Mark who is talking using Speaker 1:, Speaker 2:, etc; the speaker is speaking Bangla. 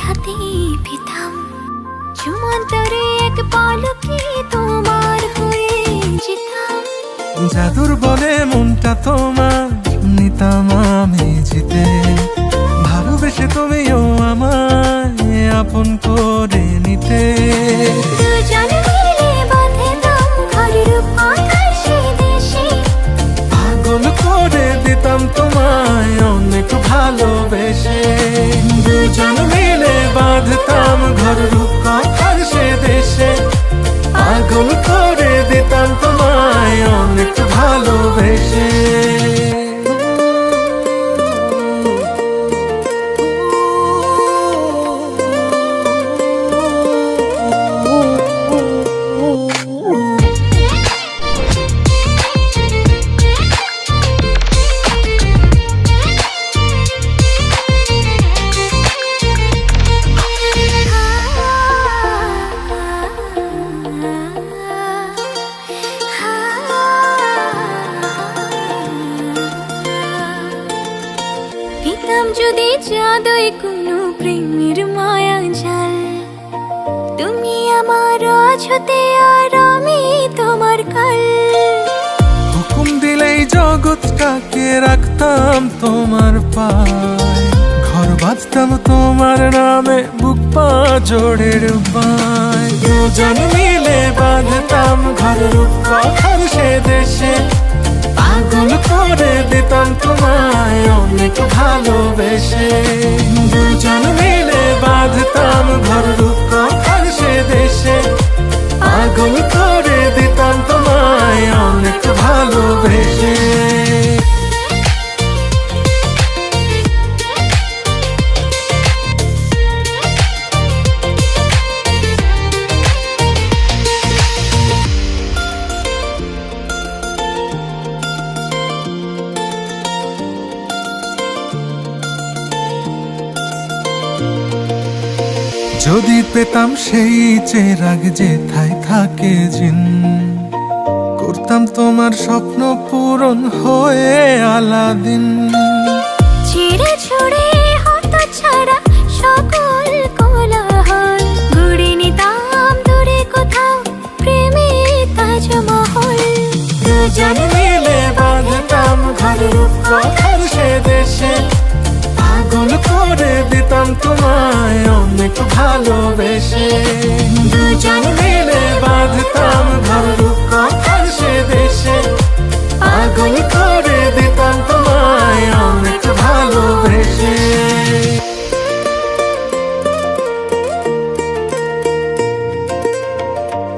Speaker 1: হাতে পেতাম চুমান্তরে এক পলকে তোমার হয়ে যেতাম।
Speaker 2: জাদুর বলে মনটা তোমার নিতাম আমি জিতে, ভালোবেসে তুমিও আমায় আপন করে নিতে।
Speaker 1: দুজন মিলে বাঁধতাম ঘরের আকাশে দেশে,
Speaker 2: পাগল করে দিতাম তোমায় অনেক ভালোবেসে। দুজন মিলে বাঁধতাম ঘর রূপকথার সে দেশে, পাগল করে দিতাম তোমায় অনেক ভালোবেসে।
Speaker 1: পেতাম যদি জাদুই কোনো প্রেমের মায়া জাল, তুমি আমার আজ হতে আর আমি তোমার কাল।
Speaker 2: হুকুম দিলেই জগৎটাকে রাখতাম তোমার পায়, ঘর বাঁধতাম তোমার নামে বুক পা জোড়ের পায়। দুজন মিলে বাঁধতাম ঘর রূপকথার সে দেশে, পাগল করে দিতাম তোমায় অনেক ভালোবেসে। দুজন মিলে বাঁধতাম ঘর রূপকথার সে দেশে, পাগল করে দিতাম তোমায় অনেক ভালোবেসে। যদি পেতাম সেই চেরাগ যেথায় থাকে জিন, করতাম তোমার স্বপ্ন পূরণ হয়ে আলাদিন।
Speaker 1: ছেড়ে ছুড়ে হত ছাড়া সকল কোলাহল, ঘুরে নিতাম দূরে কোথাও প্রেমে তাজমহল।
Speaker 2: দুজন মিলে বাঁধতাম ঘর রূপকথার সে দেশে, পাগল করে দিতাম তোমায় অনেক ভালোবেসে।